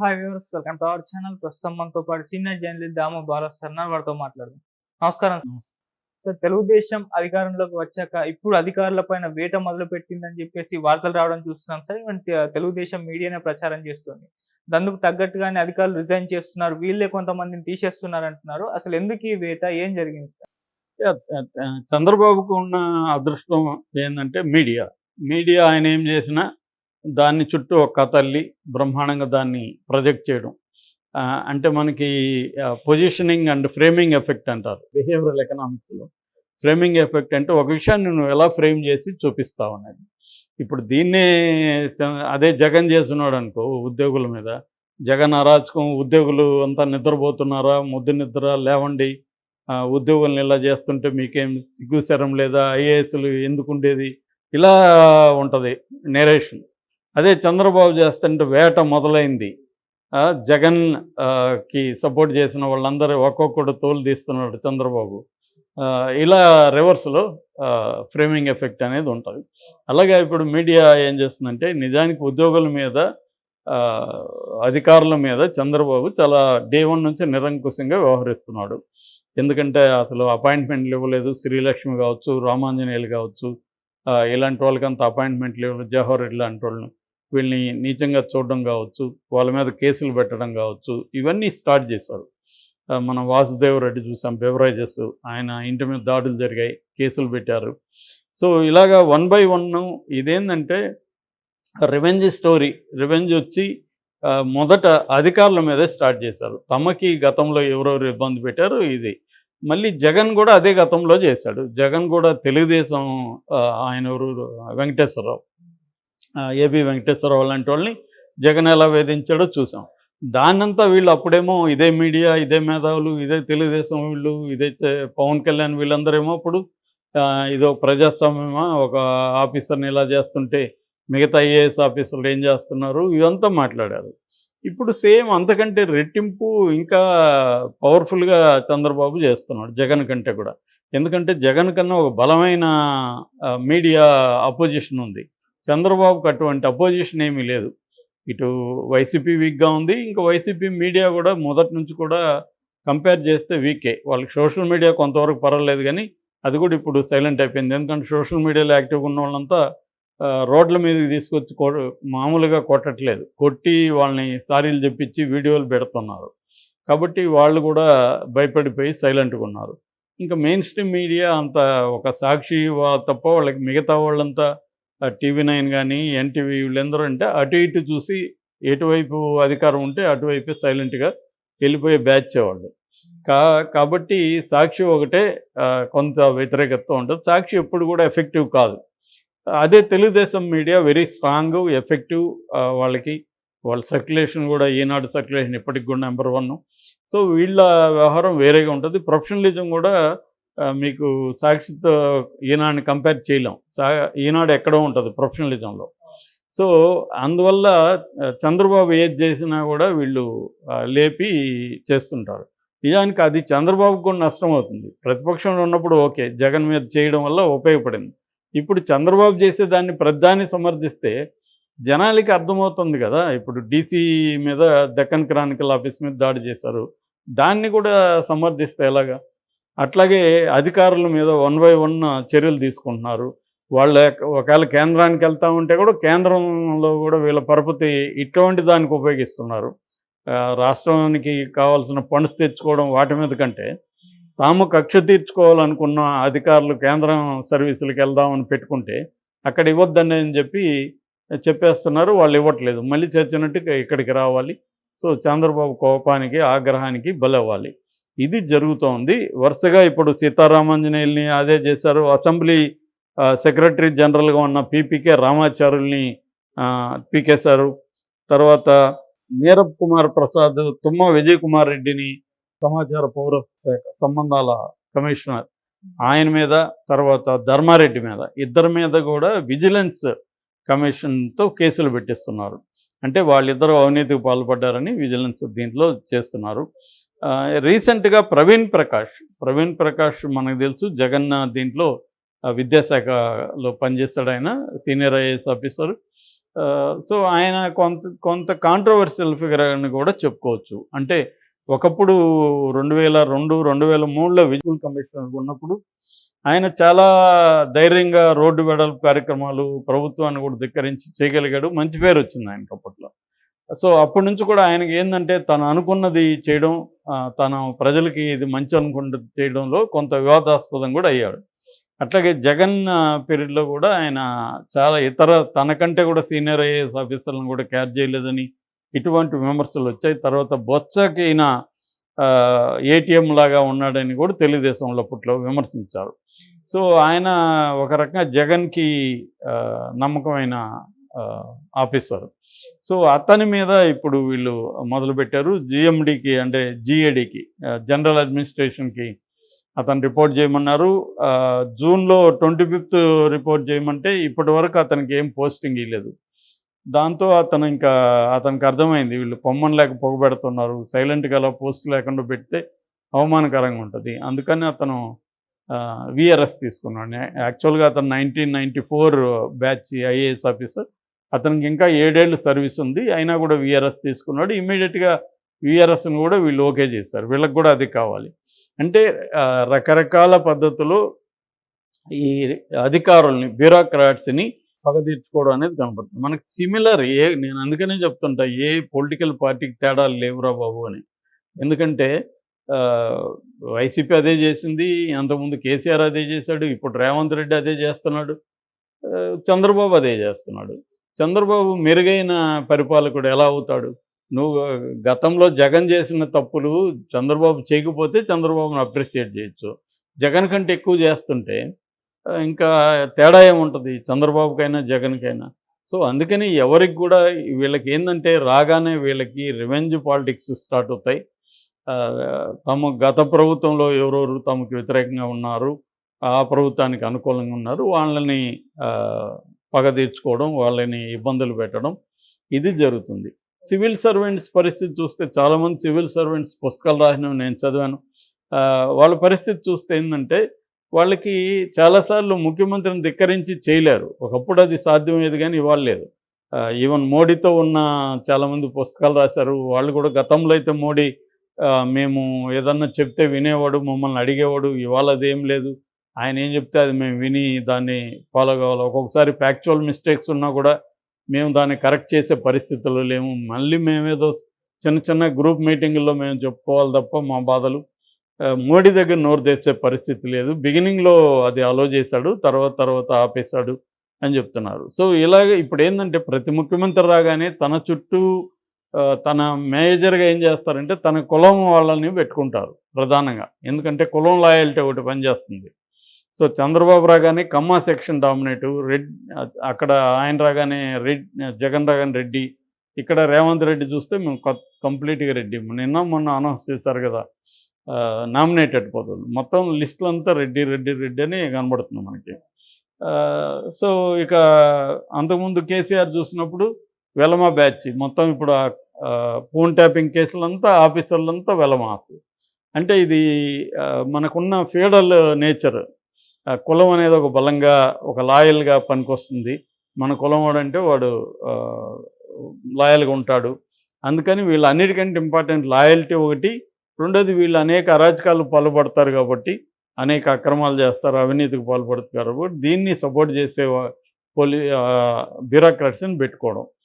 Hi viewers, welcome to our channel. ప్రస్తుతం మనతో పాటు సీనియర్ జర్నలిస్ట్ దాము బాలా సర్నా వారితో మాట్లాడదాం. నమస్కారం సార్. తెలుగుదేశం అధికారంలోకి వచ్చాక ఇప్పుడు అధికారుల పైన వేట మొదలు పెట్టిందని చెప్పేసి వార్తలు రావడం చూస్తున్నాం సార్. తెలుగుదేశం మీడియానే ప్రచారం చేస్తుంది. అందుకు తగ్గట్టుగానే అధికారులు రిజైన్ చేస్తున్నారు, వీళ్ళే కొంతమందిని తీసేస్తున్నారు అంటున్నారు. అసలు ఎందుకు ఈ వేట, ఏం జరిగింది సార్? చంద్రబాబుకు ఉన్న అదృష్టం ఏంటంటే మీడియా ఆయన ఏం చేసినా దాన్ని చుట్టూ ఒక కథ అల్లి బ్రహ్మాండంగా దాన్ని ప్రొజెక్ట్ చేయడం. అంటే మనకి పొజిషనింగ్ అండ్ ఫ్రేమింగ్ ఎఫెక్ట్ అంటారు బిహేవియరల్ ఎకనామిక్స్లో. ఫ్రేమింగ్ ఎఫెక్ట్ అంటే ఒక విషయాన్ని నువ్వు ఎలా ఫ్రేమ్ చేసి చూపిస్తావు అనేది. ఇప్పుడు దీన్నే అదే జగన్ చేస్తున్నాడు అనుకో ఉద్యోగుల మీద. జగన్ అరాచకం, ఉద్యోగులు అంతా నిద్రపోతున్నారా, ముద్దు నిద్ర లేవండి, ఉద్యోగులను ఇలా చేస్తుంటే మీకేం సిగ్గుశరం లేదా, ఐఏఎస్లు ఎందుకు ఉండేది, ఇలా ఉంటుంది నేరేషన్. అదే చంద్రబాబు చేస్తుంటే వేట మొదలైంది. జగన్ కి సపోర్ట్ చేసిన వాళ్ళందరూ ఒక్కొక్కడు తోలు తీస్తున్నాడు చంద్రబాబు. ఇలా రివర్స్లో ఫ్రేమింగ్ ఎఫెక్ట్ అనేది ఉంటుంది. అలాగే ఇప్పుడు మీడియా ఏం చేస్తుందంటే నిజానికి ఉద్యోగుల మీద, అధికారుల మీద చంద్రబాబు చాలా డే 1 నుంచి నిరంకుశంగా వ్యవహరిస్తున్నాడు. ఎందుకంటే అసలు అపాయింట్మెంట్లు ఇవ్వలేదు. శ్రీలక్ష్మి కావచ్చు, రామాంజనేయులు కావచ్చు, ఇలాంటి వాళ్ళకంత అపాయింట్మెంట్లు ఇవ్వలేదు. జవహర్ రెడ్డి లాంటి వాళ్ళని వీళ్ళని నీచంగా చూడడం కావచ్చు, వాళ్ళ మీద కేసులు పెట్టడం కావచ్చు, ఇవన్నీ స్టార్ట్ చేశారు. మనం వాసుదేవ్ రెడ్డి చూసాం, బెవరేజెస్, ఆయన ఇంటి మీద దాడులు జరిగాయి, కేసులు పెట్టారు. సో ఇలాగా 1 by 1 ఇదేంటంటే రివెంజ్ స్టోరీ. రివెంజ్ వచ్చి మొదట అధికారుల మీదే స్టార్ట్ చేశారు. తమకి గతంలో ఎవరెవరు ఇబ్బంది పెట్టారు ఇది. మళ్ళీ జగన్ కూడా అదే గతంలో చేశాడు. జగన్ కూడా తెలుగుదేశం ఆయన ఎవరు వెంకటేశ్వరరావు, ఏబి వెంకటేశ్వరరావు లాంటి వాళ్ళని జగన్ ఎలా వేధించాడో చూసాం. దాన్నంతా వీళ్ళు అప్పుడేమో ఇదే మీడియా, ఇదే మేధావులు, ఇదే తెలుగుదేశం వీళ్ళు, ఇదే పవన్ కళ్యాణ్ వీళ్ళందరేమో అప్పుడు ఇదో ప్రజాస్వామ్యమా, ఒక ఆఫీసర్ని ఇలా చేస్తుంటే మిగతా ఐఏఎస్ ఆఫీసర్లు ఏం చేస్తున్నారు, ఇదంతా మాట్లాడారు. ఇప్పుడు సేమ్ అంతకంటే రెట్టింపు ఇంకా పవర్ఫుల్గా చంద్రబాబు చేస్తున్నాడు జగన్ కంటే కూడా. ఎందుకంటే జగన్ కన్నా ఒక బలమైన మీడియా అపోజిషన్ ఉంది. చంద్రబాబుకు అటువంటి అపోజిషన్ ఏమీ లేదు. ఇటు వైసీపీ వీక్గా ఉంది, ఇంకా వైసీపీ మీడియా కూడా మొదటి నుంచి కూడా కంపేర్ చేస్తే వీకే. వాళ్ళకి సోషల్ మీడియా కొంతవరకు పర్వాలేదు, కానీ అది కూడా ఇప్పుడు సైలెంట్ అయిపోయింది. ఎందుకంటే సోషల్ మీడియాలో యాక్టివ్గా ఉన్న వాళ్ళంతా రోడ్ల మీదకి తీసుకొచ్చి మామూలుగా కొట్టట్లేదు, కొట్టి వాళ్ళని సారీలు చెప్పించి వీడియోలు పెడుతున్నారు. కాబట్టి వాళ్ళు కూడా భయపడిపోయి సైలెంట్గా ఉన్నారు. ఇంకా మెయిన్ స్ట్రీమ్ మీడియా అంత ఒక సాక్షి తప్ప వాళ్ళకి మిగతా వాళ్ళంతా TV9 కానీ ఎన్టీవీ వీళ్ళందరూ అంటే అటు ఇటు చూసి ఎటువైపు అధికారం ఉంటే అటువైపే సైలెంట్గా వెళ్ళిపోయే బ్యాచ్ వాళ్ళు. కాబట్టి సాక్షి ఒకటే కొంత వ్యతిరేకత ఉంటుంది. సాక్షి ఎప్పుడు కూడా ఎఫెక్టివ్ కాదు. అదే Telugu Desam media very strong, effective. వాళ్ళ సర్క్యులేషన్ కూడా, ఈనాడు సర్క్యులేషన్ ఇప్పటికి కూడా నెంబర్ 1. సో వీళ్ళ వ్యవహారం వేరేగా ఉంటుంది. ప్రొఫెషనలిజం కూడా మీకు సాక్షితో ఈనాడుని కంపేర్ చేయలేం. ఈనాడు ఎక్కడో ఉంటుంది ప్రొఫెషనలిజంలో. సో అందువల్ల చంద్రబాబు ఏది చేసినా కూడా వీళ్ళు లేపి చేస్తుంటారు. నిజానికి అది చంద్రబాబుకు కూడా నష్టం అవుతుంది. ప్రతిపక్షంలో ఉన్నప్పుడు ఓకే, జగన్ మీద చేయడం వల్ల ఉపయోగపడింది. ఇప్పుడు చంద్రబాబు చేసేదాన్ని ప్రధాని సమర్థిస్తే జనాలకి అర్థమవుతుంది కదా. ఇప్పుడు డీసీ మీద, డెక్కన్ క్రానికల్ ఆఫీస్ మీద దాడి చేశారు, దాన్ని కూడా సమర్థిస్తే ఎలాగా? అట్లాగే అధికారుల మీద 1 by 1 చర్యలు తీసుకుంటున్నారు. వాళ్ళు ఒకవేళ కేంద్రానికి వెళ్తూ ఉంటే కూడా కేంద్రంలో కూడా వీళ్ళ పరపతి ఇటువంటి దానికి ఉపయోగిస్తున్నారు. రాష్ట్రానికి కావాల్సిన ఫండ్స్ తెచ్చుకోవడం వాటి మీద కంటే తాము కక్ష తీర్చుకోవాలనుకున్న అధికారులు కేంద్రం సర్వీసులకు వెళ్దామని పెట్టుకుంటే అక్కడ ఇవ్వద్దని అని చెప్పేస్తున్నారు. వాళ్ళు ఇవ్వట్లేదు, మళ్ళీ చచ్చినట్టు ఇక్కడికి రావాలి. సో చంద్రబాబు కోపానికి, ఆగ్రహానికి బలవ్వాలి. ఇది జరుగుతోంది వరుసగా. ఇప్పుడు సీతారామాంజనేయుల్ని అదే చేశారు. అసెంబ్లీ సెక్రటరీ జనరల్గా ఉన్న పీపీకే రామాచారుల్ని పీకేశారు. తర్వాత నీరబ్ కుమార్ ప్రసాద్, తుమ్మ విజయ్ కుమార్ రెడ్డిని సమాచార పౌర సంబంధాల కమిషనర్ ఆయన మీద, తర్వాత ధర్మారెడ్డి మీద, ఇద్దరి మీద కూడా విజిలెన్స్ కమిషన్తో కేసులు పెట్టిస్తున్నారు. అంటే వాళ్ళిద్దరూ అవినీతికి పాల్పడ్డారని విజిలెన్స్ దీంట్లో చేస్తున్నారు. రీసెంట్గా ప్రవీణ్ ప్రకాష్ మనకు తెలుసు, జగన్ దీంట్లో విద్యాశాఖలో పనిచేస్తాడు. ఆయన సీనియర్ ఐఏఎస్ ఆఫీసర్. సో ఆయన కొంత కొంత కాంట్రవర్షియల్ ఫిగర్ అని కూడా చెప్పుకోవచ్చు. అంటే ఒకప్పుడు 2002, 2003లో విజిలెన్స్ కమిషనర్ ఉన్నప్పుడు ఆయన చాలా ధైర్యంగా రోడ్డు వెడల్పు కార్యక్రమాలు ప్రభుత్వాన్ని కూడా ధిక్కరించి చేయగలిగాడు. మంచి పేరు వచ్చింది ఆయనకి అప్పట్లో. సో అప్పటి నుంచి కూడా ఆయనకి ఏందంటే తను అనుకున్నది చేయడం, తను ప్రజలకి ఇది మంచి అనుకున్నది చేయడంలో కొంత వివాదాస్పదం కూడా అయ్యాడు. అట్లాగే జగన్ పీరియడ్‌లో కూడా ఆయన చాలా ఇతర తనకంటే కూడా సీనియర్ ఐఏఎస్ ఆఫీసర్‌లను కూడా క్యాచ్ చేయలేదని ఇటువంటి విమర్శలు వచ్చాయి. తర్వాత బొత్సకి ఈయన ఏటీఎం లాగా ఉన్నాడని కూడా తెలుగుదేశంలో అప్పట్లో విమర్శించారు. సో ఆయన ఒక రకంగా జగన్‌కి నమ్మకమైన ఆఫీసర్. సో అతని మీద ఇప్పుడు వీళ్ళు మొదలుపెట్టారు. జీఎండీకి అంటే జీఏడీకి జనరల్ అడ్మినిస్ట్రేషన్‌కి అతను రిపోర్ట్ చేయమన్నారు. జూన్‌లో 25th రిపోర్ట్ చేయమంటే ఇప్పటివరకు అతనికి ఏం పోస్టింగ్ ఇవ్వలేదు. దాంతో అతనికి అర్థమైంది వీళ్ళు పొమ్మని లేక పొగబెడుతున్నారు. సైలెంట్‌గా అలా పోస్ట్ లేకుండా పెడితే అవమానకరంగా ఉంటుంది. అందుకని అతను వీఆర్ఎస్ తీసుకున్నాడు. యాక్చువల్గా అతను 1994 బ్యాచ్ ఐఏఎస్ ఆఫీసర్. అతనికి ఇంకా 7 ఏళ్ళు సర్వీస్ ఉంది. అయినా కూడా వీఆర్ఎస్ తీసుకున్నాడు. ఇమ్మీడియట్‌గా వీఆర్ఎస్‌ని కూడా వీళ్ళు ఓకే చేశారు. వీళ్ళకి కూడా అది కావాలి. అంటే రకరకాల పద్ధతిలో ఈ అధికారుల్ని, బ్యూరోక్రాట్స్‌ని పగ తీర్చుకోవడం అనేది కనపడుతుంది. మనకి సిమిలర్ నేను అందుకనే చెప్తుంటా, ఏ పొలిటికల్ పార్టీకి తేడాలు లేవురా బాబు అని. ఎందుకంటే వైసీపీ అదే చేసింది, అంతకుముందు కేసీఆర్ అదే చేశాడు, ఇప్పుడు రేవంత్ రెడ్డి అదే చేస్తున్నాడు, చంద్రబాబు అదే చేస్తున్నాడు. చంద్రబాబు మెరుగైన పరిపాలకుడు ఎలా అవుతాడు? నువ్వు గతంలో జగన్ చేసిన తప్పులు చంద్రబాబు చేయకపోతే చంద్రబాబును అప్రిషియేట్ చేయొచ్చు. జగన్ కంటే ఎక్కువ చేస్తుంటే ఇంకా తేడా ఏముంటుంది చంద్రబాబుకైనా జగన్కైనా? సో అందుకని ఎవరికి కూడా వీళ్ళకి ఏంటంటే రాగానే వీళ్ళకి రివెంజ్ పాలిటిక్స్ స్టార్ట్ అవుతాయి. తమ గత ప్రభుత్వంలో ఎవరెవరు తమకు వ్యతిరేకంగా ఉన్నారు, ఆ ప్రభుత్వానికి అనుకూలంగా ఉన్నారు, వాళ్ళని పగ తీర్చుకోవడం, వాళ్ళని ఇబ్బందులు పెట్టడం ఇది జరుగుతుంది. సివిల్ సర్వెంట్స్ పరిస్థితి చూస్తే చాలామంది సివిల్ సర్వెంట్స్ పుస్తకాలు రాసినవి నేను చదివాను. వాళ్ళ పరిస్థితి చూస్తే ఏంటంటే వాళ్ళకి చాలాసార్లు ముఖ్యమంత్రిని ధిక్కరించి చేయలేరు. ఒకప్పుడు అది సాధ్యమయ్యేది కానీ ఇవాళ లేదు. ఈవెన్ మోడీతో ఉన్న చాలామంది పుస్తకాలు రాశారు. వాళ్ళు కూడా గతంలో అయితే మోడీ మేము ఏదన్నా చెప్తే వినేవాడు, మమ్మల్ని అడిగేవాడు. ఇవాళ అదేం లేదు. ఆయన ఏం చెప్తే అది మేము విని దాన్ని ఫాలో కావాలి. ఒక్కొక్కసారి ఫ్యాక్చువల్ మిస్టేక్స్ ఉన్నా కూడా మేము దాన్ని కరెక్ట్ చేసే పరిస్థితుల్లో లేము. మళ్ళీ మేమేదో చిన్న చిన్న గ్రూప్ మీటింగుల్లో మేము చెప్పుకోవాలి తప్ప మా బాధలు. మోడీ దగ్గర నోరు తెచ్చే పరిస్థితి లేదు. బిగినింగ్లో అది అలో చేశాడు, తర్వాత ఆపేశాడు అని చెప్తున్నారు. సో ఇలాగే ఇప్పుడు ఏంటంటే ప్రతి ముఖ్యమంత్రి రాగానే తన చుట్టూ తన మేజర్గా ఏం చేస్తారంటే తన కులం వాళ్ళని పెట్టుకుంటారు ప్రధానంగా. ఎందుకంటే కులం లాయల్టీ ఒకటి పనిచేస్తుంది. సో చంద్రబాబు రాగానే కమ్మా సెక్షన్ డామినేటు, అక్కడ ఆయన రాగానే జగన్ రాగానే రెడ్డి, ఇక్కడ రేవంత్ రెడ్డి చూస్తే మేము కంప్లీట్గా రెడ్డి. మొన్న అనౌన్స్ చేశారు కదా నామినేటెడ్ పదవులు, మొత్తం లిస్టులంతా రెడ్డి అని కనబడుతుంది మనకి. సో ఇక అంతకుముందు కేసీఆర్ చూసినప్పుడు వెలమ బ్యాచ్ మొత్తం ఇప్పుడు ఫోన్ ట్యాపింగ్ కేసులంతా ఆఫీసర్లంతా వెలమాస్. అంటే ఇది మనకున్న ఫీడల్ నేచర్. కులం అనేది ఒక బలంగా ఒక లాయల్గా పనికొస్తుంది. మన కులం వాడంటే వాడు లాయల్గా ఉంటాడు. అందుకని వీళ్ళు అన్నిటికంటే ఇంపార్టెంట్ లాయల్టీ ఒకటి. రెండోది వీళ్ళు అనేక అరాచకాలు పాల్పడతారు కాబట్టి, అనేక అక్రమాలు చేస్తారు, అవినీతికి పాల్పడతారు కాబట్టి దీన్ని సపోర్ట్ చేసే బ్యూరోక్రాట్స్ని పెట్టుకోవడం.